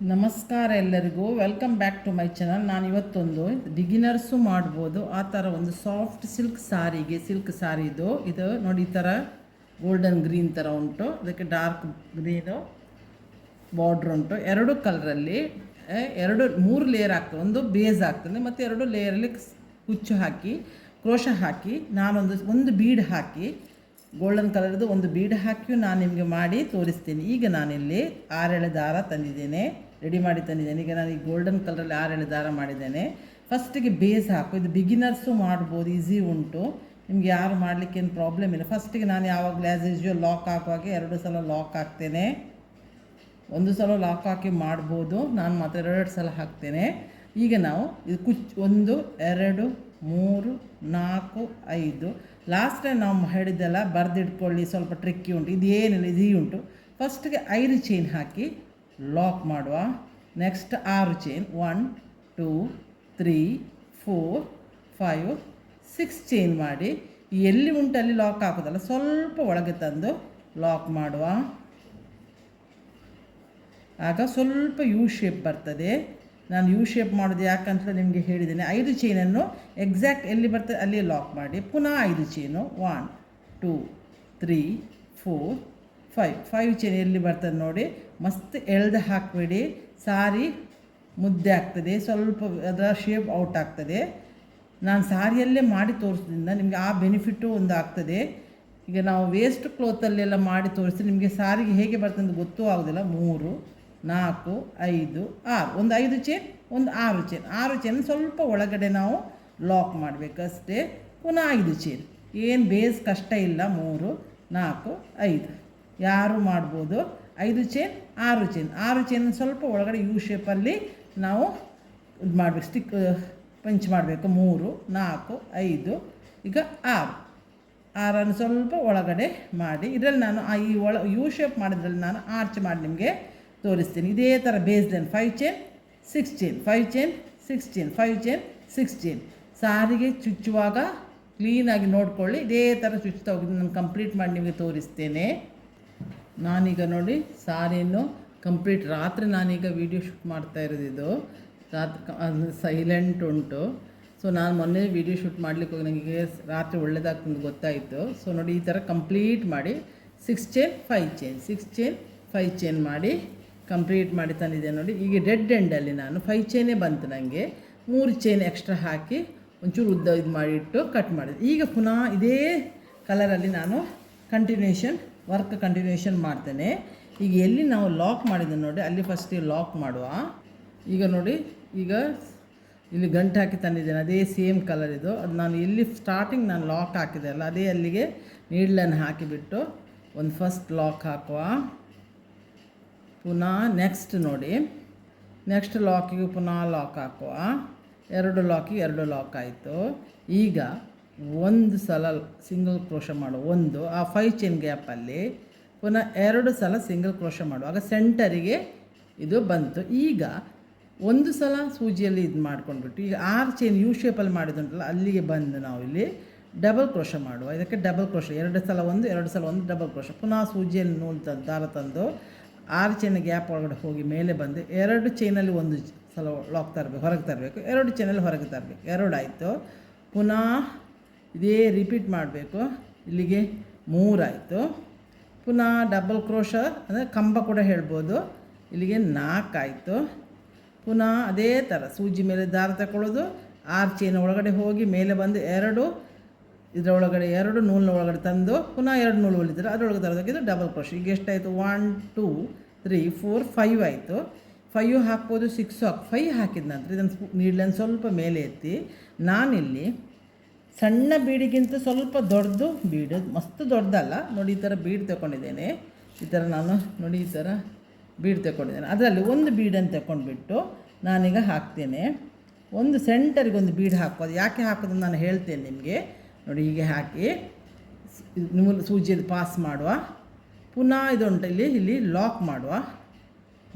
ನಮಸ್ಕಾರ ಎಲ್ಲರಿಗೂ, welcome back to my channel. ನಾನು ಇವತ್ತೊಂದು ಬಿಗಿನರ್ಸು ಮಾಡ್ಬೋದು ಆ ಥರ ಒಂದು ಸಾಫ್ಟ್ ಸಿಲ್ಕ್ ಸ್ಯಾರಿ ಇದು ನೋಡಿ, ಈ ಥರ ಗೋಲ್ಡನ್ ಗ್ರೀನ್ ಥರ ಉಂಟು, ಅದಕ್ಕೆ ಡಾರ್ಕ್ ಗ್ರೀನು ಬಾರ್ಡ್ರ್ ಉಂಟು. ಎರಡು ಕಲರಲ್ಲಿ ಮೂರು ಲೇಯರ್ ಆಗ್ತದೆ, ಒಂದು ಬೇಸ್ ಆಗ್ತದೆ ಮತ್ತು ಎರಡು ಲೇಯರಲ್ಲಿ ಕುಚ್ಚು ಹಾಕಿ ಕ್ರೋಶ ಹಾಕಿ ಒಂದು ಬೀಡ್ ಹಾಕಿ ಗೋಲ್ಡನ್ ಕಲರ್ದು ಒಂದು ಬೀಡ್ ಹಾಕಿಯೂ ನಾನು ನಿಮಗೆ ಮಾಡಿ ತೋರಿಸ್ತೀನಿ. ಈಗ ನಾನಿಲ್ಲಿ 6 ದಾರ ತಂದಿದ್ದೇನೆ, ರೆಡಿ ಮಾಡಿ ತಂದಿದ್ದೇನೆ. ಈಗ ನಾನು ಈ ಗೋಲ್ಡನ್ ಕಲರಲ್ಲಿ 6 ದಾರ ಮಾಡಿದ್ದೇನೆ. ಫಸ್ಟಿಗೆ ಬೇಸ್ ಹಾಕು, ಇದು ಬಿಗಿನರ್ಸು ಮಾಡ್ಬೋದು, ಈಸಿ ಉಂಟು, ನಿಮ್ಗೆ ಯಾರು ಮಾಡಲಿಕ್ಕೆ ಏನು ಪ್ರಾಬ್ಲಮ್ ಇಲ್ಲ. ಫಸ್ಟಿಗೆ ನಾನು ಯಾವಾಗಲೂ ಆ್ಯಸ್ ಯೂಶ್ವಲ್ ಲಾಕ್ ಹಾಕುವಾಗೆ 2 ಸಲ ಲಾಕ್ ಹಾಕ್ತೇನೆ. ಒಂದು ಸಲ ಲಾಕ್ ಹಾಕಿ ಮಾಡ್ಬೋದು, ನಾನು ಮಾತ್ರ 2 ಸಲ ಹಾಕ್ತೇನೆ. ಈಗ ನಾವು ಇದು 1 2 3 4 5 ಲಾಸ್ಟ್ ಟೈಮ್ ನಾವು ಹೇಳಿದ್ದೆಲ್ಲ ಬರೆದಿಟ್ಕೊಳ್ಳಿ, ಸ್ವಲ್ಪ ಟ್ರಿಕ್ಕಿ ಉಂಟು, ಇದೇನಿಲ್ಲ ಈಸಿ ಉಂಟು. ಫಸ್ಟಿಗೆ 5 ಚೈನ್ ಹಾಕಿ ಲಾಕ್ ಮಾಡುವ. ನೆಕ್ಸ್ಟ್ 6 ಚೈನ್ 1 2 3 4 5 6 ಚೈನ್ ಮಾಡಿ ಎಲ್ಲಿ ಉಂಟು ಅಲ್ಲಿ ಲಾಕ್ ಹಾಕೋದಲ್ಲ, ಸ್ವಲ್ಪ ಒಳಗೆ ತಂದು ಲಾಕ್ ಮಾಡುವ. ಆಗ ಸ್ವಲ್ಪ ಯು ಶೇಪ್ ಬರ್ತದೆ. ನಾನು ಯು ಶೇಪ್ ಮಾಡೋದು ಯಾಕಂತ ನಿಮಗೆ ಹೇಳಿದ್ದೇನೆ. 5 ಚೈನನ್ನು ಎಕ್ಸಾಕ್ಟ್ ಎಲ್ಲಿ ಬರ್ತದೆ ಅಲ್ಲಿ ಲಾಕ್ ಮಾಡಿ, ಪುನಃ 5 ಚೈನು 1 2 3 4 5 ಚೈನ್ ಎಲ್ಲಿ ಬರ್ತದೆ ನೋಡಿ, ಮಸ್ತ್ ಎಳ್ದು ಹಾಕಬೇಡಿ, ಸಾರಿ ಮುದ್ದೆ ಆಗ್ತದೆ, ಸ್ವಲ್ಪ ಅದರ ಶೇಪ್ ಔಟ್ ಆಗ್ತದೆ. ನಾನು ಸಾರಿಯಲ್ಲೇ ಮಾಡಿ ತೋರಿಸೋದ್ರಿಂದ ನಿಮಗೆ ಆ ಬೆನಿಫಿಟ್ಟು ಒಂದು ಆಗ್ತದೆ. ಈಗ ನಾವು ವೇಸ್ಟ್ ಕ್ಲೋತಲ್ಲೆಲ್ಲ ಮಾಡಿ ತೋರಿಸಿ ನಿಮಗೆ ಸಾರಿಗೆ ಹೇಗೆ ಬರ್ತದೆ ಅಂತ ಗೊತ್ತೂ ಆಗೋದಿಲ್ಲ. 3 4 5 6 ಒಂದು 5 ಚೈನ್ ಒಂದು 6 ಚೈನ್ ಸ್ವಲ್ಪ ಒಳಗಡೆ ನಾವು ಲಾಕ್ ಮಾಡಬೇಕಷ್ಟೇ. ಪುನಃ 5 ಚೈನ್, ಏನು ಬೇಸ್ ಕಷ್ಟ ಇಲ್ಲ. 3 4 5 ಯಾರು ಮಾಡ್ಬೋದು. 5 ಚೈನ್ 6 ಚೈನ್ ಸ್ವಲ್ಪ ಒಳಗಡೆ ಯು ಶೇಪಲ್ಲಿ ನಾವು ಇದು ಮಾಡಬೇಕು, ಸ್ಟಿಕ್ ಪಂಚ್ ಮಾಡಬೇಕು. 3 4 5 ಈಗ 6 ಸ್ವಲ್ಪ ಒಳಗಡೆ ಮಾಡಿ, ಇದರಲ್ಲಿ ನಾನು ಈ ಯು ಶೇಪ್ ಮಾಡಿದ್ರಲ್ಲಿ ನಾನು ಆರ್ಚ್ ಮಾಡಿ ನಿಮಗೆ ತೋರಿಸ್ತೀನಿ. ಇದೇ ಥರ base line 5 chain 6 chain 5 chain 6 chain 5 chain 6 chain. ಸಾರಿಗೆ ಚುಚ್ಚುವಾಗ ಕ್ಲೀನಾಗಿ ನೋಡ್ಕೊಳ್ಳಿ, ಇದೇ ಥರ ಚುಚ್ಚುತ್ತಾ ಹೋಗಿದ್ದು ನಾನು ಕಂಪ್ಲೀಟ್ ಮಾಡಿ ನಿಮಗೆ ತೋರಿಸ್ತೇನೆ. ನಾನೀಗ ನೋಡಿ ಸಾರಿಯನ್ನು ಕಂಪ್ಲೀಟ್ ರಾತ್ರಿ ನಾನೀಗ ವೀಡಿಯೋ ಶೂಟ್ ಮಾಡ್ತಾ ಇರೋದು. ಇದು ರಾತ್ರಿ ಸೈಲೆಂಟ್ ಉಂಟು. ಸೊ ನಾನು ಮೊನ್ನೆ ವೀಡಿಯೋ ಶೂಟ್ ಮಾಡಲಿಕ್ಕೆ ಹೋಗಿ ನನಗೆ ರಾತ್ರಿ ಒಳ್ಳೆಯದಾಗ್ತದೆ ಗೊತ್ತಾಯಿತು. ಸೊ ನೋಡಿ ಈ ಥರ ಕಂಪ್ಲೀಟ್ ಮಾಡಿ 6 ಚೈನ್ 5 ಚೈನ್ 6 ಚೈನ್ 5 ಚೈನ್ ಮಾಡಿ ಕಂಪ್ಲೀಟ್ ಮಾಡಿ ತಂದಿದ್ದೆ ನೋಡಿ. ಈಗ ಡೆಡ್ ಎಂಡಲ್ಲಿ ನಾನು 5 ಚೈನೇ ಬಂತು, ನನಗೆ 3 ಚೈನ್ ಎಕ್ಸ್ಟ್ರಾ ಹಾಕಿ ಒಂಚೂರು ಉದ್ದ ಇದು ಮಾಡಿಟ್ಟು ಕಟ್ ಮಾಡಿದೆ. ಈಗ ಪುನಃ ಇದೇ ಕಲರಲ್ಲಿ ನಾನು ವರ್ಕ್ ಕಂಟಿನ್ಯೂಷನ್ ಮಾಡ್ತೇನೆ. ಈಗ ಎಲ್ಲಿ ನಾವು ಲಾಕ್ ಮಾಡಿದ್ದೆ ನೋಡಿ ಅಲ್ಲಿ ಫಸ್ಟಿಗೆ ಲಾಕ್ ಮಾಡುವ. ಈಗ ನೋಡಿ, ಈಗ ಇಲ್ಲಿ ಗಂಟು ಹಾಕಿ ತಂದಿದ್ದೇನೆ, ಅದೇ ಸೇಮ್ ಕಲರ್ ಇದು. ಅದು ನಾನು ಎಲ್ಲಿ ಸ್ಟಾರ್ಟಿಂಗ್ ನಾನು ಲಾಕ್ ಹಾಕಿದೆ ಅಲ್ಲ ಅದೇ ಅಲ್ಲಿಗೆ ನೀಡ್ಲನ್ನು ಹಾಕಿಬಿಟ್ಟು ಒಂದು ಫಸ್ಟ್ ಲಾಕ್ ಹಾಕುವ. ಪುನಃ ನೆಕ್ಸ್ಟ್ ನೋಡಿ, ನೆಕ್ಸ್ಟ್ ಲಾಕಿಗೆ ಪುನಃ ಲಾಕ್ ಹಾಕುವ. 2 ಲಾಕಿಗೆ 2 ಲಾಕ್ ಆಯಿತು. ಈಗ ಒಂದು ಸಲ ಸಿಂಗಲ್ ಕ್ರೋಶ ಮಾಡುವ, ಆ 5 ಚೈನ್ ಗ್ಯಾಪಲ್ಲಿ ಪುನಃ 2 ಸಲ ಸಿಂಗಲ್ ಕ್ರೋಶ ಮಾಡುವ. ಆಗ ಸೆಂಟರಿಗೆ ಇದು ಬಂತು. ಈಗ ಒಂದು ಸಲ ಸೂಜಿಯಲ್ಲಿ ಇದು ಮಾಡ್ಕೊಂಡ್ಬಿಟ್ಟು ಈಗ 6 ಚೈನ್ ಯು ಶೇಪಲ್ಲಿ ಮಾಡಿದುಂಟಲ್ಲ ಅಲ್ಲಿಗೆ ಬಂದು ನಾವು ಇಲ್ಲಿ ಡಬಲ್ ಕ್ರೋಶ ಮಾಡುವ. ಇದಕ್ಕೆ ಡಬಲ್ ಕ್ರೋಶ 2 ಸಲ 2 ಸಲ ಡಬಲ್ ಕ್ರೋಶ. ಪುನಃ ಸೂಜಿಯಲ್ಲಿ ದಾರ ತಂದು 6 ಚೈನ್ ಗ್ಯಾಪ್ ಒಳಗಡೆ ಹೋಗಿ ಮೇಲೆ ಬಂದು 2 ಚೈನಲ್ಲಿ 1 ಸಲ ಲಾಕ್ ಹೊರಗೆ ತರಬೇಕು, 2 ಚೈನಲ್ಲಿ ಹೊರಗೆ ತರಬೇಕು. 2 ಆಯಿತು. ಪುನಃ ಇದೇ ರಿಪೀಟ್ ಮಾಡಬೇಕು. ಇಲ್ಲಿಗೆ 3 ಆಯಿತು. ಪುನಃ ಡಬಲ್ ಕ್ರೋಶ ಅಂದರೆ ಕಂಬ ಕೂಡ ಹೇಳ್ಬೋದು. ಇಲ್ಲಿಗೆ 4 ಆಯಿತು. ಪುನಃ ಅದೇ ಥರ ಸೂಜಿ ಮೇಲೆ ದಾರ ತಗೊಳ್ಳೋದು, 6 ಚೈನ್ ಒಳಗಡೆ ಹೋಗಿ ಮೇಲೆ ಬಂದು 2 ಇದರೊಳಗಡೆ 2 ನೂಲಿನ ಒಳಗಡೆ ತಂದು ಪುನಃ 2 ನೂಲು ಹೊಲಿದ್ರೆ ಅದರೊಳಗೆ ತರೋದಕ್ಕಿದು ಡಬಲ್ ಕ್ರೋಶ. ಈಗ ಎಷ್ಟಾಯಿತು? 1 2 3 4 5 ಆಯಿತು. 5 ಹಾಕ್ಬೋದು, 6 5 ಹಾಕಿದ ನಂತರ ಇದನ್ನು ನೀಡ್ಲನ್ನು ಸ್ವಲ್ಪ ಮೇಲೆ ಎತ್ತಿ ನಾನಿಲ್ಲಿ ಸಣ್ಣ ಬೀಡಿಗಿಂತ ಸ್ವಲ್ಪ ದೊಡ್ಡದು ಬೀಡು, ಮಸ್ತ್ ದೊಡ್ಡದಲ್ಲ ನೋಡಿ, ಈ ಥರ ಬೀಡ್ ತಗೊಂಡಿದ್ದೇನೆ. ಈ ಥರ ನಾನು ನೋಡಿ ಈ ಥರ ಬೀಡ್ ತಗೊಂಡಿದ್ದೇನೆ. ಅದರಲ್ಲಿ ಒಂದು ಬೀಡನ್ನು ತಗೊಂಡ್ಬಿಟ್ಟು ನಾನೀಗ ಹಾಕ್ತೇನೆ. ಒಂದು ಸೆಂಟರಿಗೆ ಒಂದು ಬೀಡ್ ಹಾಕೋದು. ಯಾಕೆ ಹಾಕೋದು ನಾನು ಹೇಳ್ತೇನೆ ನಿಮಗೆ ನೋಡಿ. ಹೀಗೆ ಹಾಕಿ ಸೂಜಿಯಲ್ಲಿ ಪಾಸ್ ಮಾಡುವ. ಪುನಃ ಇದುಂಟು ಇಲ್ಲಿ ಲಾಕ್ ಮಾಡುವ,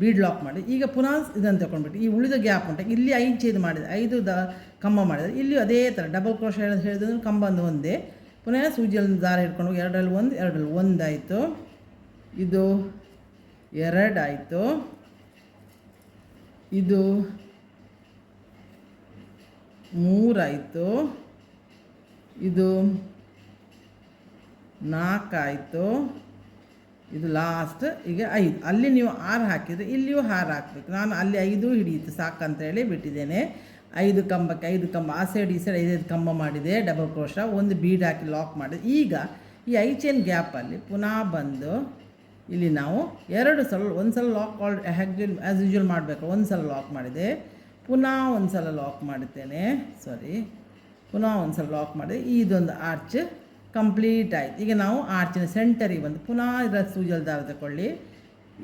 ಬೀಡ್ ಲಾಕ್ ಮಾಡಿ. ಈಗ ಪುನಃ ಇದನ್ನು ತಗೊಂಡ್ಬಿಟ್ಟು ಈ ಉಳಿದ ಗ್ಯಾಪ್ ಉಂಟು ಇಲ್ಲಿ 5 ಚೈನ್ ಮಾಡಿದೆ, 5 ಕಂಬ ಮಾಡಿದರೆ ಇಲ್ಲಿ ಅದೇ ಥರ ಡಬಲ್ ಕ್ರೋಶ ಹೇಳಿದ್ರೆ ಕಂಬ ಒಂದೇ. ಪುನಃ ಸೂಜಿಯಲ್ಲಿ ದಾರ ಹಿಡ್ಕೊಂಡು 2ರಲ್ಲಿ 1 ಆಯಿತು. ಇದು 2 ಆಯಿತು. ಇದು 3 ಆಯಿತು, ಇದು 4 ಆಯಿತು, ಇದು ಲಾಸ್ಟ್ ಈಗ 5. ಅಲ್ಲಿ ನೀವು 6 ಹಾಕಿದರೆ ಇಲ್ಲಿಯೂ 6 ಹಾಕಬೇಕು. ನಾನು ಅಲ್ಲಿ 5 ಹಿಡಿಯಿತು ಸಾಕಂತೇಳಿ ಬಿಟ್ಟಿದ್ದೇನೆ. 5 ಕಂಬಕ್ಕೆ 5 ಕಂಬ, ಆ ಸೈಡ್ ಈ ಸೈಡ್ 5 ಕಂಬ ಮಾಡಿದೆ, ಡಬಲ್ ಕ್ರೋಶ, ಒಂದು ಬೀಡ್ ಹಾಕಿ ಲಾಕ್ ಮಾಡಿದೆ. ಈಗ ಈ 5 ಚೈನ್ ಗ್ಯಾಪಲ್ಲಿ ಪುನಃ ಬಂದು ಇಲ್ಲಿ ನಾವು 2 ಸಲ, ಒಂದು ಸಲ ಲಾಕ್ ಆ್ಯಸ್ ಯೂಶ್ವಲ್ ಮಾಡಬೇಕು. ಒಂದು ಸಲ ಲಾಕ್ ಮಾಡಿದೆ, ಪುನಃ ಒಂದು ಸಲ ಲಾಕ್ ಮಾಡುತ್ತೇನೆ, ಪುನಃ ಒಂದು ಸಲ ಲಾಕ್ ಮಾಡಿದೆ. ಇದೊಂದು ಆರ್ಚ್ ಕಂಪ್ಲೀಟ್ ಆಯಿತು. ಈಗ ನಾವು ಆರ್ಚಿನ ಸೆಂಟರಿಗೆ ಬಂದು ಪುನಃ ಇದರ ಸೂಜಲ್ ದಾರ ತಗೊಳ್ಳಿ.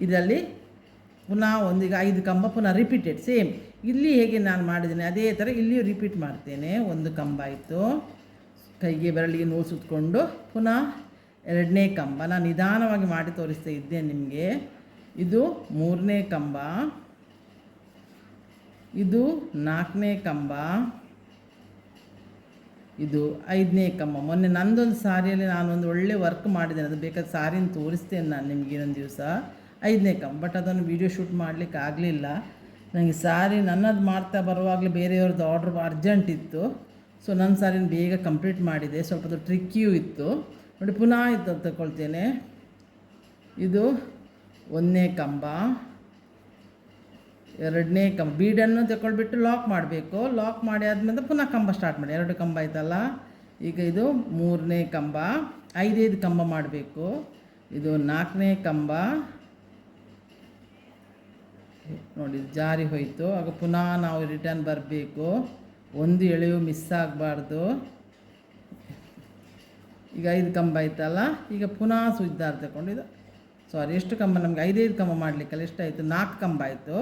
ಇದರಲ್ಲಿ ಪುನಃ ಈಗ 5 ಕಂಬ ಪುನಃ ರಿಪೀಟೆಡ್ ಸೇಮ್ ಇಲ್ಲಿ ಹೇಗೆ ನಾನು ಮಾಡಿದ್ದೀನಿ ಅದೇ ಥರ ಇಲ್ಲಿಯೂ ರಿಪೀಟ್ ಮಾಡ್ತೇನೆ. ಒಂದು ಕಂಬ ಆಯಿತು, ಕೈಗೆ ಬೆರಳಿಗೆ ನೂಲು ಸುತ್ತಕೊಂಡು ಪುನಃ 2ನೇ ಕಂಬ. ನಾನು ನಿಧಾನವಾಗಿ ಮಾಡಿ ತೋರಿಸ್ತಾ ಇದ್ದೇನೆ ನಿಮಗೆ. ಇದು 3ನೇ ಕಂಬ, ಇದು 4ನೇ ಕಂಬ, ಇದು 5ನೇ ಕಂಬ. ಮೊನ್ನೆ ನಂದೊಂದು ಸಾರಿಯಲ್ಲಿ ನಾನೊಂದು ಒಳ್ಳೆ ವರ್ಕ್ ಮಾಡಿದ್ದೇನೆ, ಅದು ಬೇಕಾದ ಸಾರಿನ ತೋರಿಸ್ತೇನೆ ನಾನು ನಿಮಗೆ ಇನ್ನೊಂದು ದಿವಸ. 5ನೇ ಕಂಬ, ಬಟ್ ಅದನ್ನು ವೀಡಿಯೋ ಶೂಟ್ ಮಾಡಲಿಕ್ಕೆ ಆಗಲಿಲ್ಲ ನನಗೆ. ಸಾರಿ ನನ್ನದು ಮಾಡ್ತಾ ಬರುವಾಗಲೇ ಬೇರೆಯವ್ರದ್ದು ಆರ್ಡ್ರ್ ಅರ್ಜೆಂಟ್ ಇತ್ತು, ಸೊ ನನ್ನ ಸಾರಿನ ಬೇಗ ಕಂಪ್ಲೀಟ್ ಮಾಡಿದೆ. ಸ್ವಲ್ಪ ಟ್ರಿಕ್ಕಿಯೂ ಇತ್ತು ನೋಡಿ. ಪುನಃ ಇದು ತಗೊಳ್ತೇನೆ. ಇದು 1ನೇ ಕಂಬ, 2ನೇ ಕಂಬ, ಬೀಡನ್ನು ತಗೊಳ್ಬಿಟ್ಟು ಲಾಕ್ ಮಾಡಬೇಕು. ಲಾಕ್ ಮಾಡಿ ಆದಮೇಲೆ ಪುನಃ ಕಂಬ ಸ್ಟಾರ್ಟ್ ಮಾಡಿ. 2 ಕಂಬ ಆಯ್ತಲ್ಲ. ಈಗ ಇದು 3ನೇ ಕಂಬ, 5 ಕಂಬ ಮಾಡಬೇಕು. ಇದು 4ನೇ ಕಂಬ ನೋಡಿ, ಜಾರಿ ಹೋಯಿತು. ಆಗ ಪುನಃ ನಾವು ರಿಟರ್ನ್ ಬರಬೇಕು, ಒಂದು ಎಳೆಯೂ ಮಿಸ್ ಆಗಬಾರ್ದು. ಈಗ 5 ಕಂಬ ಆಯ್ತಲ್ಲ. ಈಗ ಪುನಃ ಸ್ವಿಚ್ ದಾರ ತಗೊಂಡಿದ್ದು ಎಷ್ಟು ಕಂಬ ನಮಗೆ 5 ಕಂಬ ಮಾಡಲಿಕ್ಕಲ್ಲ, ಎಷ್ಟಾಯಿತು? 4 ಕಂಬ ಆಯಿತು.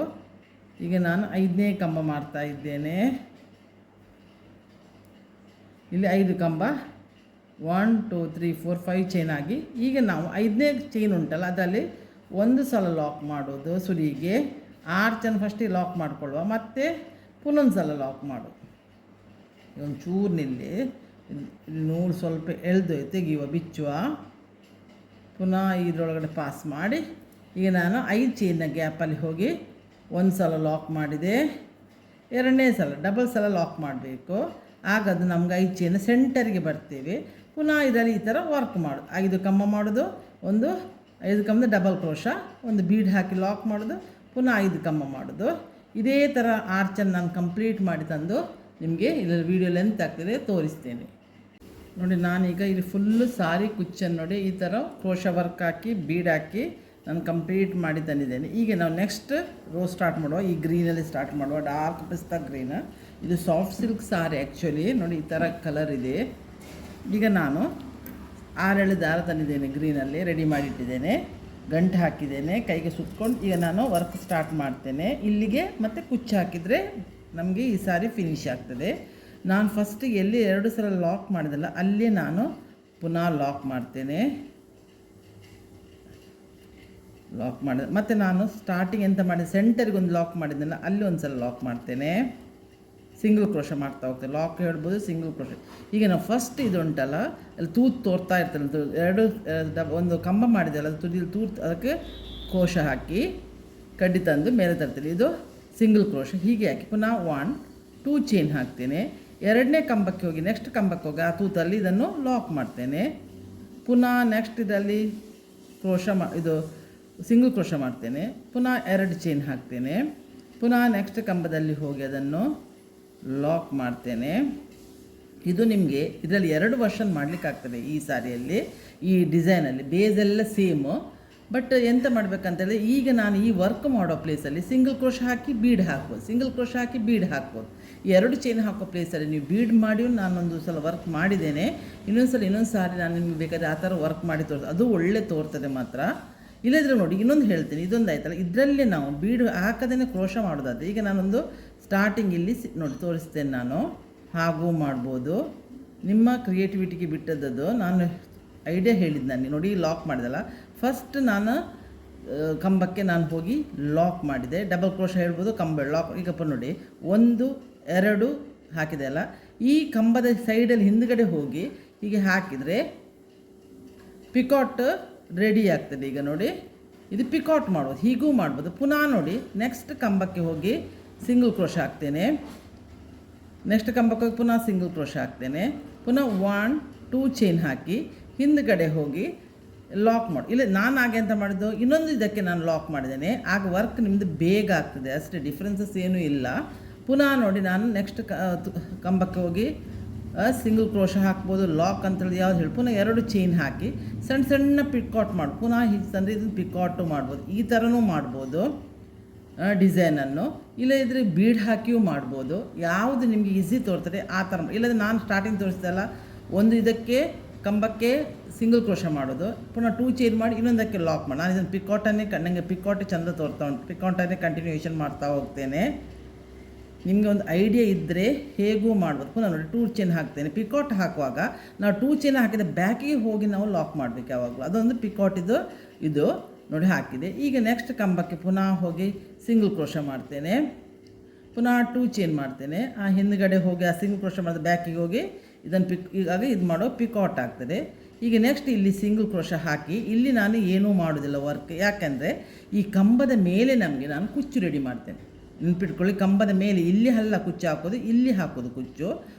ಈಗ ನಾನು 5ನೇ ಕಂಬ ಮಾಡ್ತಾ ಇದ್ದೇನೆ. ಇಲ್ಲಿ 5 ಕಂಬ, 1 2 3 4 5 ಚೈನ್ ಆಗಿ. ಈಗ ನಾವು 5ನೇ ಚೈನ್ ಉಂಟಲ್ಲ ಅದರಲ್ಲಿ ಒಂದು ಸಲ ಲಾಕ್ ಮಾಡೋದು ಸುರಿಗೆ. ಆರ್ಚನ್ನು ಫಸ್ಟಿಗೆ ಲಾಕ್ ಮಾಡಿಕೊಳ್ಳುವ, ಮತ್ತು ಪುನೊಂದು ಸಲ ಲಾಕ್ ಮಾಡೋದು. ಒಂದು ಚೂರು ನಿಲ್ಲಿ, ನೂಲು ಸ್ವಲ್ಪ ಎಳೆದು ತೆಗೆಯುವ, ಬಿಚ್ಚುವ, ಪುನಃ ಇದರೊಳಗಡೆ ಪಾಸ್ ಮಾಡಿ. ಈಗ ನಾನು 5 ಚೈನ್ನ ಗ್ಯಾಪಲ್ಲಿ ಹೋಗಿ ಒಂದು ಸಲ ಲಾಕ್ ಮಾಡಿದೆ, 2ನೇ ಸಲ ಡಬಲ್ ಸಲ ಲಾಕ್ ಮಾಡಬೇಕು. ಆಗ ಅದು ನಮ್ಗೆ 5 ಚೈನ್ ಸೆಂಟರಿಗೆ ಬರ್ತೇವೆ. ಪುನಃ ಇದರಲ್ಲಿ ಈ ಥರ ವರ್ಕ್ ಮಾಡೋದು. 5 ಕಂಬ ಮಾಡೋದು, ಒಂದು 5 ಕಂಬದ ಡಬಲ್ ಕ್ರೋಶ, ಒಂದು ಬೀಡ್ ಹಾಕಿ ಲಾಕ್ ಮಾಡೋದು, ಪುನಃ 5 ಕಂಬ ಮಾಡೋದು. ಇದೇ ಥರ ಆರ್ಚನ್ನು ನಾನು ಕಂಪ್ಲೀಟ್ ಮಾಡಿ ತಂದು ನಿಮಗೆ ಇದರಲ್ಲಿ ವೀಡಿಯೋ ಲೆಂತ್ ಆಗ್ತದೆ ತೋರಿಸ್ತೇನೆ ನೋಡಿ. ನಾನೀಗ ಇಲ್ಲಿ ಫುಲ್ಲು ಸಾರಿ ಕುಚ್ಚನ್ನು ನೋಡಿ ಈ ಥರ ಕ್ರೋಶ ವರ್ಕ್ ಹಾಕಿ ಬೀಡ್ ಹಾಕಿ ನಾನು ಕಂಪ್ಲೀಟ್ ಮಾಡಿ ತಂದಿದ್ದೇನೆ. ಈಗ ನಾವು ನೆಕ್ಸ್ಟ್ ರೋ ಸ್ಟಾರ್ಟ್ ಮಾಡುವ. ಈ ಗ್ರೀನಲ್ಲಿ ಸ್ಟಾರ್ಟ್ ಮಾಡುವ, ಡಾರ್ಕ್ ಪಿಸ್ತಾ ಗ್ರೀನ್. ಇದು ಸಾಫ್ಟ್ ಸಿಲ್ಕ್ ಸಾರಿ ಆ್ಯಕ್ಚುಲಿ ನೋಡಿ, ಈ ಥರ ಕಲರ್ ಇದೆ. ಈಗ ನಾನು 6 ದಾರ ತಂದಿದ್ದೇನೆ, ಗ್ರೀನಲ್ಲಿ ರೆಡಿ ಮಾಡಿಟ್ಟಿದ್ದೇನೆ, ಗಂಟು ಹಾಕಿದ್ದೇನೆ, ಕೈಗೆ ಸುತ್ಕೊಂಡು ಈಗ ನಾನು ವರ್ಕ್ ಸ್ಟಾರ್ಟ್ ಮಾಡ್ತೇನೆ. ಇಲ್ಲಿಗೆ ಮತ್ತು ಕುಚ್ಚು ಹಾಕಿದರೆ ನಮಗೆ ಈ ಸಾರಿ ಫಿನಿಶ್ ಆಗ್ತದೆ. ನಾನು ಫಸ್ಟಿಗೆ ಎಲ್ಲಿ 2 ಸಲ ಲಾಕ್ ಮಾಡಿದಲ್ಲ ಅಲ್ಲಿ ನಾನು ಪುನಃ ಲಾಕ್ ಮಾಡ್ತೇನೆ. ಲಾಕ್ ಮಾಡಿದೆ, ಮತ್ತು ನಾನು ಸ್ಟಾರ್ಟಿಂಗ್ ಎಂತ ಮಾಡಿದೆ, ಸೆಂಟರ್ಗೆ ಒಂದು ಲಾಕ್ ಮಾಡಿದ್ದೆನಲ್ಲ ಅಲ್ಲಿ ಒಂದು ಸಲ ಲಾಕ್ ಮಾಡ್ತೇನೆ. ಸಿಂಗಲ್ ಕ್ರೋಶ ಮಾಡ್ತಾ ಹೋಗ್ತೇನೆ, ಲಾಕ್ ಹೇಳ್ಬೋದು, ಸಿಂಗಲ್ ಕ್ರೋಶ. ಈಗ ನಾವು ಫಸ್ಟ್ ಇದು ಉಂಟಲ್ಲ ಅಲ್ಲಿ ತೂತು ತೋರ್ತಾ ಇರ್ತೇನೆ, ಒಂದು ಕಂಬ ಮಾಡಿದೆಯಲ್ಲ ಅದು ತುದಿಯಲ್ಲಿ ತೂತು, ಅದಕ್ಕೆ ಕ್ರೋಶ ಹಾಕಿ ಕಡ್ಡಿ ತಂದು ಮೇಲೆ ತರ್ತೇನೆ. ಇದು ಸಿಂಗಲ್ ಕ್ರೋಶ ಹೀಗೆ ಹಾಕಿ ಪುನಃ 1 2 ಚೈನ್ ಹಾಕ್ತೇನೆ. 2ನೇ ಕಂಬಕ್ಕೆ ಹೋಗಿ ನೆಕ್ಸ್ಟ್ ಕಂಬಕ್ಕೆ ಹೋಗಿ ಆ ತೂತಲ್ಲಿ ಇದನ್ನು ಲಾಕ್ ಮಾಡ್ತೇನೆ. ಪುನಃ ನೆಕ್ಸ್ಟ್ ಇದರಲ್ಲಿ ಕ್ರೋಶ ಇದು ಸಿಂಗಲ್ ಕ್ರೋಶ ಮಾಡ್ತೇನೆ, ಪುನಃ 2 ಚೈನ್ ಹಾಕ್ತೇನೆ. ಪುನಃ ನೆಕ್ಸ್ಟ್ ಕಂಬದಲ್ಲಿ ಹೋಗಿ ಅದನ್ನು ಲಾಕ್ ಮಾಡ್ತೇನೆ. ಇದು ನಿಮಗೆ ಇದರಲ್ಲಿ 2 ವರ್ಷನ್ ಮಾಡಲಿಕ್ಕಾಗ್ತದೆ ಈ ಸಾರಿಯಲ್ಲಿ, ಈ ಡಿಸೈನಲ್ಲಿ. ಬೇಸೆಲ್ಲ ಸೇಮು, ಬಟ್ ಎಂತ ಮಾಡಬೇಕಂತೇಳಿದ್ರೆ ಈಗ ನಾನು ಈ ವರ್ಕ್ ಮಾಡೋ ಪ್ಲೇಸಲ್ಲಿ ಸಿಂಗಲ್ ಕ್ರೋಶ ಹಾಕಿ ಬೀಡ್ ಹಾಕ್ಬೋದು, ಸಿಂಗಲ್ ಕ್ರೋಶ ಹಾಕಿ ಬೀಡ್ ಹಾಕ್ಬೋದು. 2 ಚೈನ್ ಹಾಕೋ ಪ್ಲೇಸಲ್ಲಿ ನೀವು ಬೀಡ್ ಮಾಡಿ ನಾನೊಂದು ಸಲ ವರ್ಕ್ ಮಾಡಿದ್ದೇನೆ. ಇನ್ನೊಂದು ಸಾರಿ ನಾನು ನಿಮಗೆ ಬೇಕಾದರೆ ಆ ಥರ ವರ್ಕ್ ಮಾಡಿ ತೋರಿಸ್, ಅದು ಒಳ್ಳೆ ತೋರ್ತದೆ ಮಾತ್ರ. ಇಲ್ಲದ್ರೆ ನೋಡಿ ಇನ್ನೊಂದು ಹೇಳ್ತೀನಿ, ಇದೊಂದು ಆಯ್ತಲ್ಲ, ಇದರಲ್ಲೇ ನಾವು ಬೀಡು ಹಾಕದೇ ಕ್ರೋಶ ಮಾಡೋದಾದರೆ ಈಗ ನಾನೊಂದು ಸ್ಟಾರ್ಟಿಂಗ್ ಇಲ್ಲಿ ನೋಡಿ ತೋರಿಸ್ತೇನೆ. ನಾನು ಹಾಗೂ ಮಾಡ್ಬೋದು, ನಿಮ್ಮ ಕ್ರಿಯೇಟಿವಿಟಿಗೆ ಬಿಟ್ಟದ್ದು. ನಾನು ಐಡಿಯಾ ಹೇಳಿದ್ದು ನಾನು ನೋಡಿ ಲಾಕ್ ಮಾಡಿದಲ್ಲ, ಫಸ್ಟ್ ನಾನು ಕಂಬಕ್ಕೆ ನಾನು ಹೋಗಿ ಲಾಕ್ ಮಾಡಿದೆ, ಡಬಲ್ ಕ್ರೋಶ ಹೇಳ್ಬೋದು, ಕಂಬ ಲಾಕ್. ಈಗಪ್ಪ ನೋಡಿ 1 2 ಹಾಕಿದೆ ಅಲ್ಲ, ಈ ಕಂಬದ ಸೈಡಲ್ಲಿ ಹಿಂದುಗಡೆ ಹೋಗಿ ಹೀಗೆ ಹಾಕಿದರೆ ಪಿಕಾಟ್ ರೆಡಿ ಆಗ್ತದೆ. ಈಗ ನೋಡಿ ಇದು ಪಿಕಾಟ್ ಮಾಡ್ಬೋದು, ಹೀಗೂ ಮಾಡ್ಬೋದು. ಪುನಃ ನೋಡಿ ನೆಕ್ಸ್ಟ್ ಕಂಬಕ್ಕೆ ಹೋಗಿ ಸಿಂಗಲ್ ಕ್ರೋಶ ಹಾಕ್ತೇನೆ, ನೆಕ್ಸ್ಟ್ ಕಂಬಕ್ಕೆ ಹೋಗಿ ಪುನಃ ಸಿಂಗಲ್ ಕ್ರೋಶ ಹಾಕ್ತೇನೆ, ಪುನಃ 1 2 ಚೈನ್ ಹಾಕಿ ಹಿಂದ್ಗಡೆ ಹೋಗಿ ಲಾಕ್ ಮಾಡಿ. ಇಲ್ಲ ನಾನು ಹಾಗೆ ಅಂತ ಮಾಡಿದ್ದು, ಇನ್ನೊಂದು ಇದಕ್ಕೆ ನಾನು ಲಾಕ್ ಮಾಡಿದ್ದೇನೆ, ಆಗ ವರ್ಕ್ ನಿಮ್ಮದು ಬೇಗ ಆಗ್ತದೆ, ಅಷ್ಟೇ, ಡಿಫ್ರೆನ್ಸಸ್ ಏನೂ ಇಲ್ಲ. ಪುನಃ ನೋಡಿ ನಾನು ನೆಕ್ಸ್ಟ್ ಕಂಬಕ್ಕೆ ಹೋಗಿ ಸಿಂಗಲ್ ಕ್ರೋಶ ಹಾಕ್ಬೋದು, ಲಾಕ್ ಅಂತೇಳಿ ಯಾವ್ದು ಹೇಳಿ ಪುನಃ 2 ಚೈನ್ ಹಾಕಿ ಸಣ್ಣ ಸಣ್ಣ ಪಿಕಾಟ್ ಮಾಡಿ ಪುನಃ ಅಂದರೆ ಇದನ್ನು ಪಿಕಾಟು ಮಾಡ್ಬೋದು. ಈ ಥರನೂ ಮಾಡ್ಬೋದು ಡಿಸೈನನ್ನು. ಇಲ್ಲ ಇದ್ರೆ ಬೀಡ್ ಹಾಕಿಯೂ ಮಾಡ್ಬೋದು, ಯಾವುದು ನಿಮಗೆ ಈಸಿ ತೋರ್ತದೆ ಆ ಥರ. ಇಲ್ಲದ್ರೆ ನಾನು ಸ್ಟಾರ್ಟಿಂಗ್ ತೋರಿಸ್ದಲ್ಲ, ಒಂದು ಇದಕ್ಕೆ ಕಂಬಕ್ಕೆ ಸಿಂಗಲ್ ಕ್ರೋಶ ಮಾಡೋದು, ಪುನಃ 2 ಚೈನ್ ಮಾಡಿ ಇನ್ನೊಂದಕ್ಕೆ ಲಾಕ್ ಮಾಡಿ. ನಾನು ಇದನ್ನು ಪಿಕಾಟನ್ನೇ ನನಗೆ ಪಿಕಾಟೇ ಚೆಂದ ತೋರ್ತಾ ಉಂಟು, ಪಿಕಾಟನ್ನೇ ಕಂಟಿನ್ಯೂಯೇಷನ್ ಮಾಡ್ತಾ ಹೋಗ್ತೇನೆ. ನಿಮಗೆ ಒಂದು ಐಡಿಯಾ ಇದ್ದರೆ ಹೇಗೂ ಮಾಡ್ಬೋದು. ಪುನಃ ನೋಡಿ 2 ಚೈನ್ ಹಾಕ್ತೇನೆ. ಪಿಕಾಟ್ ಹಾಕುವಾಗ ನಾವು 2 ಚೈನ್ ಹಾಕಿದ ಬ್ಯಾಕಿಗೆ ಹೋಗಿ ನಾವು ಲಾಕ್ ಮಾಡಬೇಕು ಯಾವಾಗಲೂ, ಅದೊಂದು ಪಿಕಾಟಿದು ಇದು ನೋಡಿ ಹಾಕಿದೆ. ಈಗ ನೆಕ್ಸ್ಟ್ ಕಂಬಕ್ಕೆ ಪುನಃ ಹೋಗಿ ಸಿಂಗಲ್ ಕ್ರೋಶ ಮಾಡ್ತೇನೆ, ಪುನಃ 2 ಚೈನ್ ಮಾಡ್ತೇನೆ, ಆ ಹಿಂದ್ಗಡೆ ಹೋಗಿ ಆ ಸಿಂಗಲ್ ಕ್ರೋಶ ಮಾಡಿದ ಬ್ಯಾಕಿಗೆ ಹೋಗಿ ಇದನ್ನು ಈಗಾಗಿ ಇದು ಮಾಡೋ ಪಿಕಾಟ್ ಆಗ್ತದೆ. ಈಗ ನೆಕ್ಸ್ಟ್ ಇಲ್ಲಿ ಸಿಂಗಲ್ ಕ್ರೋಶ ಹಾಕಿ ಇಲ್ಲಿ ನಾನು ಏನೂ ಮಾಡೋದಿಲ್ಲ ವರ್ಕ್, ಯಾಕೆಂದರೆ ಈ ಕಂಬದ ಮೇಲೆ ನಮಗೆ ನಾನು ಕುಚ್ಚು ರೆಡಿ ಮಾಡ್ತೇನೆ. ನೆನ್ಪಿಟ್ಕೊಳ್ಳಿ, ಕಂಬದ ಮೇಲೆ ಇಲ್ಲಿ ಹಲ್ಲ ಕುಚ್ಚು ಹಾಕೋದು, ಇಲ್ಲಿ ಹಾಕೋದು ಕುಚ್ಚು.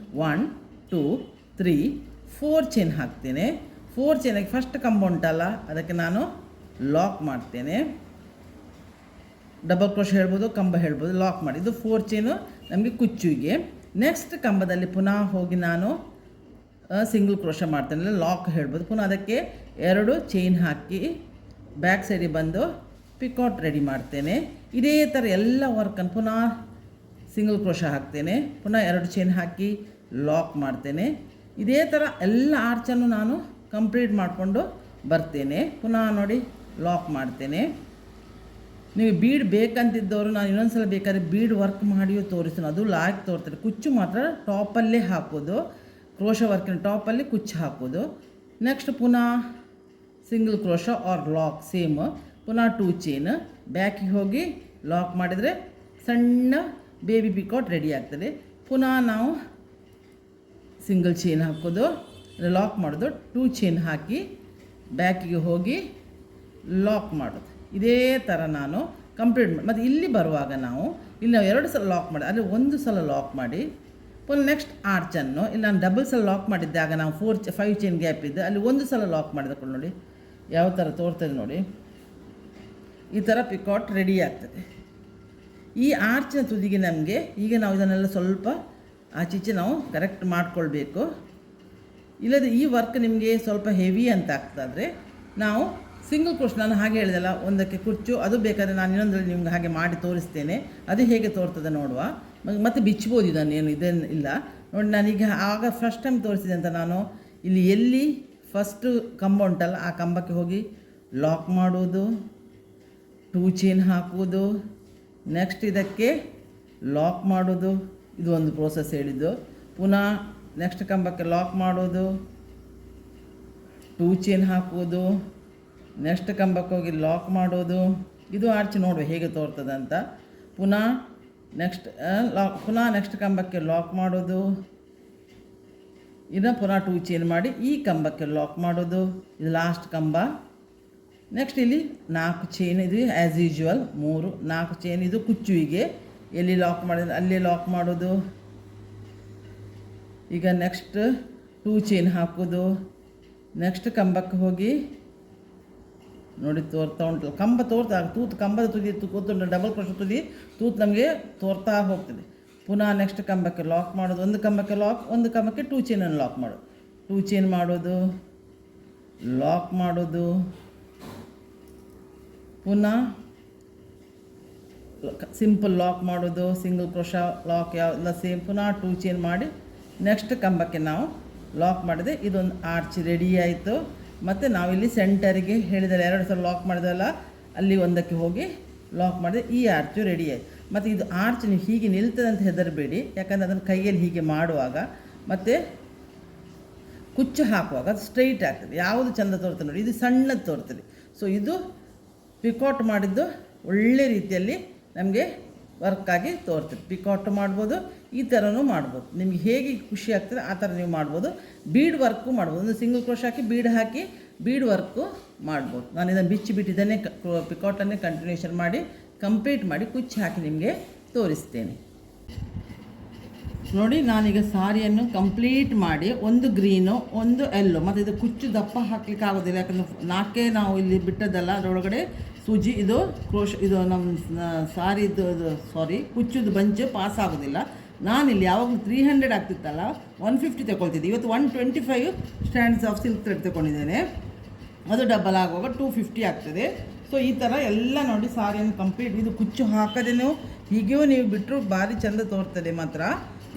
1 2 3 4 ಚೈನ್ ಹಾಕ್ತೇನೆ. 4 ಚೈನಾಗಿ ಫಸ್ಟ್ ಕಂಬ ಉಂಟಲ್ಲ ಅದಕ್ಕೆ ನಾನು ಲಾಕ್ ಮಾಡ್ತೇನೆ, ಡಬಲ್ ಕ್ರೋಶ ಹೇಳ್ಬೋದು, ಕಂಬ ಹೇಳ್ಬೋದು, ಲಾಕ್ ಮಾಡಿ. ಇದು 4 ಚೈನು ನಮಗೆ ಕುಚ್ಚುವಿಗೆ. ನೆಕ್ಸ್ಟ್ ಕಂಬದಲ್ಲಿ ಪುನಃ ಹೋಗಿ ನಾನು ಸಿಂಗಲ್ ಕ್ರೋಶ ಮಾಡ್ತೇನೆ, ಲಾಕ್ ಹೇಳ್ಬೋದು. ಪುನಃ ಅದಕ್ಕೆ 2 ಚೈನ್ ಹಾಕಿ ಬ್ಯಾಕ್ ಸೈಡಿಗೆ ಬಂದು ಪಿಕಾಟ್ ರೆಡಿ ಮಾಡ್ತೇನೆ. ಇದೇ ಥರ ಎಲ್ಲ ವರ್ಕನ್ನು ಪುನಃ ಸಿಂಗಲ್ ಕ್ರೋಶ ಹಾಕ್ತೇನೆ, ಪುನಃ 2 ಚೈನ್ ಹಾಕಿ ಲಾಕ್ ಮಾಡ್ತೇನೆ. ಇದೇ ಥರ ಎಲ್ಲ ಆರ್ಚನ್ನು ನಾನು ಕಂಪ್ಲೀಟ್ ಮಾಡಿಕೊಂಡು ಬರ್ತೇನೆ. ಪುನಃ ನೋಡಿ ಲಾಕ್ ಮಾಡ್ತೇನೆ. ನೀವು ಬೀಡ್ ಬೇಕಂತಿದ್ದವರು ನಾನು ಇನ್ನೊಂದು ಸಲ ಬೇಕಾದ್ರೆ ಬೀಡ್ ವರ್ಕ್ ಮಾಡಿಯೂ ತೋರಿಸ್ತೀನಿ, ಅದು ಲಾಕ್ ತೋರ್ತಾರೆ. ಕುಚ್ಚು ಮಾತ್ರ ಟಾಪಲ್ಲೇ ಹಾಕೋದು, ಕ್ರೋಶ ವರ್ಕಿನ ಟಾಪಲ್ಲಿ ಕುಚ್ಚು ಹಾಕೋದು. ನೆಕ್ಸ್ಟ್ ಪುನಃ single crochet or lock same, ಪುನಃ 2 ಚೈನ್ ಬ್ಯಾಕಿಗೆ ಹೋಗಿ ಲಾಕ್ ಮಾಡಿದರೆ ಸಣ್ಣ ಬೇಬಿ ಪಿಕಾಟ್ ರೆಡಿ ಆಗ್ತದೆ. ಪುನಃ ನಾವು ಸಿಂಗಲ್ ಚೈನ್ ಹಾಕೋದು, ಲಾಕ್ ಮಾಡೋದು, 2 ಚೈನ್ ಹಾಕಿ ಬ್ಯಾಕಿಗೆ ಹೋಗಿ ಲಾಕ್ ಮಾಡೋದು. ಇದೇ ಥರ ನಾನು ಕಂಪ್ಲೀಟ್ ಮಾಡಿ ಮತ್ತು ಇಲ್ಲಿ ಬರುವಾಗ ಇಲ್ಲಿ ನಾವು 2 ಸಲ ಲಾಕ್ ಮಾಡಿ, ಅಲ್ಲಿ 1 ಸಲ ಲಾಕ್ ಮಾಡಿ ಪುನಃ ನೆಕ್ಸ್ಟ್ ಆರ್ಚನ್ನು ಇಲ್ಲಿ ನಾನು ಡಬಲ್ ಸಲ ಲಾಕ್ ಮಾಡಿದ್ದಾಗ ನಾವು 5 ಚೈನ್ ಗ್ಯಾಪ್ ಇದ್ದು ಅಲ್ಲಿ 1 ಸಲ ಲಾಕ್ ಮಾಡಿದಕೊಂಡು ನೋಡಿ ಯಾವ ಥರ ತೋರ್ತದೆ ನೋಡಿ, ಈ ಥರ ಪಿಕಾಟ್ ರೆಡಿ ಆಗ್ತದೆ. ಈ ಆರ್ಚಿನ ತುದಿಗೆ ನಮಗೆ ಈಗ ನಾವು ಇದನ್ನೆಲ್ಲ ಸ್ವಲ್ಪ ಆಚೀಚೆ ನಾವು ಕರೆಕ್ಟ್ ಮಾಡಿಕೊಳ್ಬೇಕು. ಇಲ್ಲದೆ ಈ ವರ್ಕ್ ನಿಮಗೆ ಸ್ವಲ್ಪ ಹೆವಿ ಅಂತ ಆಗ್ತದಾದರೆ ನಾವು ಸಿಂಗಲ್ ಕ್ರೋಶ, ನಾನು ಹಾಗೆ ಹೇಳಿದಲ್ಲ ಒಂದಕ್ಕೆ ಕುಚ್ಚು, ಅದು ಬೇಕಾದರೆ ನಾನು ಇನ್ನೊಂದರಲ್ಲಿ ನಿಮ್ಗೆ ಹಾಗೆ ಮಾಡಿ ತೋರಿಸ್ತೇನೆ, ಅದು ಹೇಗೆ ತೋರ್ತದೆ ನೋಡುವ. ಮತ್ತು ಬಿಚ್ಬೋದು ಇದನ್ನು, ಏನು ಇದೇನು ಇಲ್ಲ ನೋಡಿ. ನಾನೀಗ ಆಗ ಫಸ್ಟ್ ಟೈಮ್ ತೋರಿಸಿದೆ ಅಂತ ನಾನು ಇಲ್ಲಿ ಎಲ್ಲಿ ಫಸ್ಟು ಕಂಬ ಉಂಟಲ್ಲ ಆ ಕಂಬಕ್ಕೆ ಹೋಗಿ ಲಾಕ್ ಮಾಡೋದು, 2 ಚೈನ್ ಹಾಕುವುದು, ನೆಕ್ಸ್ಟ್ ಇದಕ್ಕೆ ಲಾಕ್ ಮಾಡೋದು, ಇದು ಒಂದು ಪ್ರೋಸೆಸ್ ಹೇಳಿದ್ದು. ಪುನಃ ನೆಕ್ಸ್ಟ್ ಕಂಬಕ್ಕೆ ಲಾಕ್ ಮಾಡೋದು, 2 ಚೈನ್ ಹಾಕುವುದು, ನೆಕ್ಸ್ಟ್ ಕಂಬಕ್ಕೆ ಹೋಗಿ ಲಾಕ್ ಮಾಡೋದು. ಇದು ಆರ್ಚ್ ನೋಡುವ ಹೇಗೆ ತೋರ್ತದೆ ಅಂತ. ಪುನಃ ನೆಕ್ಸ್ಟ್ ಕಂಬಕ್ಕೆ ಲಾಕ್ ಮಾಡೋದು, ಇನ್ನು ಪುನಃ 2 ಚೈನ್ ಮಾಡಿ ಈ ಕಂಬಕ್ಕೆ ಲಾಕ್ ಮಾಡೋದು, ಇದು ಲಾಸ್ಟ್ ಕಂಬ. ನೆಕ್ಸ್ಟ್ ಇಲ್ಲಿ 4 ಚೈನ್, ಇದು ಆ್ಯಸ್ ಯೂಶ್ವಲ್ 3 4 ಚೈನ್, ಇದು ಕುಚ್ಚುವಿಗೆ ಎಲ್ಲಿ ಲಾಕ್ ಮಾಡಿದ್ರೆ ಅಲ್ಲೇ ಲಾಕ್ ಮಾಡೋದು. ಈಗ ನೆಕ್ಸ್ಟ್ 2 ಚೈನ್ ಹಾಕೋದು, ನೆಕ್ಸ್ಟ್ ಕಂಬಕ್ಕೆ ಹೋಗಿ ನೋಡಿ ತೋರ್ತಾ ಉಂಟು, ಕಂಬ ತೋರ್ತಾ ಕಂಬದ ತುದಿ ಕೂತ್ಕೊಂಡು ಡಬಲ್ ಕ್ರೋಶ ತುದಿ ತೂತು ನಮಗೆ ತೋರ್ತಾ ಹೋಗ್ತದೆ. ಪುನಃ ನೆಕ್ಸ್ಟ್ ಕಂಬಕ್ಕೆ ಲಾಕ್ ಮಾಡೋದು, ಒಂದು ಕಂಬಕ್ಕೆ ಲಾಕ್, ಒಂದು ಕಂಬಕ್ಕೆ 2 ಚೈನನ್ನು ಲಾಕ್ ಮಾಡೋದು, 2 ಚೈನ್ ಮಾಡೋದು, ಲಾಕ್ ಮಾಡೋದು, ಪುನಃ ಸಿಂಪಲ್ ಲಾಕ್ ಮಾಡೋದು, ಸಿಂಗಲ್ ಕ್ರೋಶ ಲಾಕ್ ಎಲ್ಲ ಸೇಮ್, ಪುನಃ 2 ಚೈನ್ ಮಾಡಿ ನೆಕ್ಸ್ಟ್ ಕಂಬಕ್ಕೆ ನಾವು ಲಾಕ್ ಮಾಡಿದೆ. ಇದೊಂದು ಆರ್ಚ್ ರೆಡಿ ಆಯಿತು. ಮತ್ತು ನಾವಿಲ್ಲಿ ಸೆಂಟರಿಗೆ ಹೇಳಿದರೆ 2 ಸಲ ಲಾಕ್ ಮಾಡಿದಲ್ಲ ಅಲ್ಲಿ ಒಂದಕ್ಕೆ ಹೋಗಿ ಲಾಕ್ ಮಾಡಿದೆ, ಈ ಆರ್ಚು ರೆಡಿ ಆಯಿತು. ಮತ್ತು ಇದು ಆರ್ಚ್ ನೀವು ಹೀಗೆ ನಿಲ್ತದೆ ಅಂತ ಹೆದರಬೇಡಿ, ಯಾಕಂದರೆ ಅದನ್ನು ಕೈಯಲ್ಲಿ ಹೀಗೆ ಮಾಡುವಾಗ ಮತ್ತು ಕುಚ್ಚು ಹಾಕುವಾಗ ಅದು ಸ್ಟ್ರೈಟ್ ಆಗ್ತದೆ. ಯಾವುದು ಚೆಂದ ತೋರ್ತದೆ ನೋಡಿ, ಇದು ಸಣ್ಣದು ತೋರ್ತದೆ. ಸೊ ಇದು ಪಿಕಾಟ್ ಮಾಡಿದ್ದು ಒಳ್ಳೆ ರೀತಿಯಲ್ಲಿ ನಮಗೆ ವರ್ಕಾಗಿ ತೋರ್ತದೆ. ಪಿಕಾಟ್ ಮಾಡ್ಬೋದು, ಈ ಥರನೂ ಮಾಡ್ಬೋದು, ನಿಮಗೆ ಹೇಗೆ ಖುಷಿ ಆಗ್ತದೆ ಆ ಥರ ನೀವು ಮಾಡ್ಬೋದು. ಬೀಡ್ ವರ್ಕು ಮಾಡ್ಬೋದು, ಒಂದು ಸಿಂಗಲ್ ಕ್ರೋಶ ಹಾಕಿ ಬೀಡ್ ಹಾಕಿ ಬೀಡ್ ವರ್ಕು ಮಾಡ್ಬೋದು. ನಾನು ಇದನ್ನು ಬಿಟ್ಟು ಇದನ್ನೇ ಪಿಕೌಟನ್ನೇ ಕಂಟಿನ್ಯೂಷನ್ ಮಾಡಿ ಕಂಪ್ಲೀಟ್ ಮಾಡಿ ಕುಚ್ಚು ಹಾಕಿ ನಿಮಗೆ ತೋರಿಸ್ತೇನೆ. ನೋಡಿ, ನಾನೀಗ ಸಾರಿಯನ್ನು ಕಂಪ್ಲೀಟ್ ಮಾಡಿ ಒಂದು ಗ್ರೀನು ಒಂದು ಎಲ್ಲೋ, ಮತ್ತು ಇದು ಕುಚ್ಚು ದಪ್ಪ ಹಾಕ್ಲಿಕ್ಕೆ ಆಗೋದಿಲ್ಲ, ಯಾಕಂದರೆ ನಾಲ್ಕೇ ನಾವು ಇಲ್ಲಿ ಬಿಟ್ಟದ್ದಲ್ಲ, ಅದರೊಳಗಡೆ ಸೂಜಿ ಇದು ಇದು ನಮ್ಮ ಸಾರಿದು ಕುಚ್ಚುದು ಬಂಚು ಪಾಸ್ ಆಗೋದಿಲ್ಲ. ನಾನಿಲ್ಲಿ ಯಾವಾಗಲೂ 300 ಆಗ್ತಿತ್ತಲ್ಲ 150 ತಗೊಳ್ತಿದ್ದೆ. ಇವತ್ತು 125 ಸ್ಟ್ಯಾಂಡ್ಸ್ ಆಫ್ ಸಿಲ್ಕ್ ಥ್ರೆಡ್ ತಗೊಂಡಿದ್ದೇನೆ. ಅದು ಡಬಲ್ ಆಗುವಾಗ 250 ಆಗ್ತದೆ. ಸೊ ಈ ಥರ ಎಲ್ಲ ನೋಡಿ ಸಾರಿಯನ್ನು ಕಂಪ್ಲೀಟ್, ಇದು ಕುಚ್ಚು ಹಾಕದೇನೋ ಹೀಗೆಯೂ ನೀವು ಬಿಟ್ಟರು ಭಾರಿ ಚೆಂದ ತೋರ್ತದೆ. ಮಾತ್ರ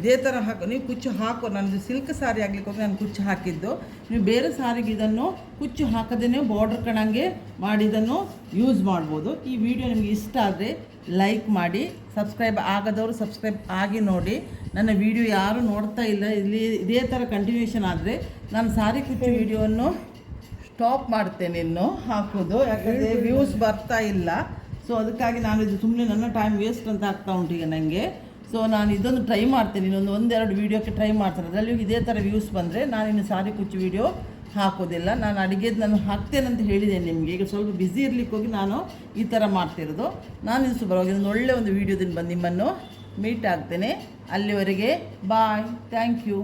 ಇದೇ ಥರ ನೀವು ಕುಚ್ಚು ಹಾಕೋ, ನನ್ನದು ಸಿಲ್ಕ್ ಸಾರಿ ಆಗ್ಲಿಕ್ಕೆ ಹೋಗಿ ನಾನು ಕುಚ್ಚು ಹಾಕಿದ್ದು. ನೀವು ಬೇರೆ ಸಾರಿಗೆ ಇದನ್ನು ಕುಚ್ಚು ಹಾಕದೇ ಬಾರ್ಡರ್ ಕಣಂಗೆ ಮಾಡಿ ಇದನ್ನು ಯೂಸ್ ಮಾಡ್ಬೋದು. ಈ ವಿಡಿಯೋ ನಿಮಗೆ ಇಷ್ಟ ಆದರೆ ಲೈಕ್ ಮಾಡಿ, ಸಬ್ಸ್ಕ್ರೈಬ್ ಆಗದವರು ಸಬ್ಸ್ಕ್ರೈಬ್ ಆಗಿ ನೋಡಿ. ನನ್ನ ವಿಡಿಯೋ ಯಾರು ನೋಡ್ತಾ ಇಲ್ಲ, ಇಲ್ಲಿ ಇದೇ ಥರ ಕಂಟಿನ್ಯೂಷನ್ ಆದರೆ ನಾನು ಸಾರಿ ಕುಚ್ಚು ವಿಡಿಯೋವನ್ನು ಸ್ಟಾಪ್ ಮಾಡ್ತೇನೆ ಇನ್ನು ಹಾಕೋದು, ಯಾಕಂದರೆ ವ್ಯೂಸ್ ಬರ್ತಾ ಇಲ್ಲ. ಸೊ ಅದಕ್ಕಾಗಿ ನಾನು ಇದು ಸುಮ್ಮನೆ ನನ್ನ ಟೈಮ್ ವೇಸ್ಟ್ ಅಂತ ಆಗ್ತಾ ಉಂಟು ಈಗ ನನಗೆ. ಸೊ ನಾನು ಇದೊಂದು ಟ್ರೈ ಮಾಡ್ತೇನೆ, ಒಂದೆರಡು ವೀಡಿಯೋಕ್ಕೆ ಟ್ರೈ ಮಾಡ್ತೇನೆ. ಅದರಲ್ಲಿ ಇದೇ ಥರ ವ್ಯೂಸ್ ಬಂದರೆ ನಾನಿನ್ನು ಸಾರಿ ಕುಚ್ಚು ವೀಡಿಯೋ ಹಾಕೋದಿಲ್ಲ. ನಾನು ಅಡುಗೆದು ನಾನು ಹಾಕ್ತೇನಂತ ಹೇಳಿದ್ದೇನೆ ನಿಮಗೆ. ಈಗ ಸ್ವಲ್ಪ ಬ್ಯುಸಿ ಇರಲಿಕ್ಕೆ ಹೋಗಿ ನಾನು ಈ ಥರ ಮಾಡ್ತಿರೋದು. ನಾನು ಇದು ಸುಬರವಾಗಿ ಒಳ್ಳೆಯ ಒಂದು ವೀಡಿಯೋದಿಂದ ಬಂದು ನಿಮ್ಮನ್ನು ಮೀಟ್ ಆಗ್ತೇನೆ. ಅಲ್ಲಿವರೆಗೆ ಬಾಯ್, ಥ್ಯಾಂಕ್ ಯು.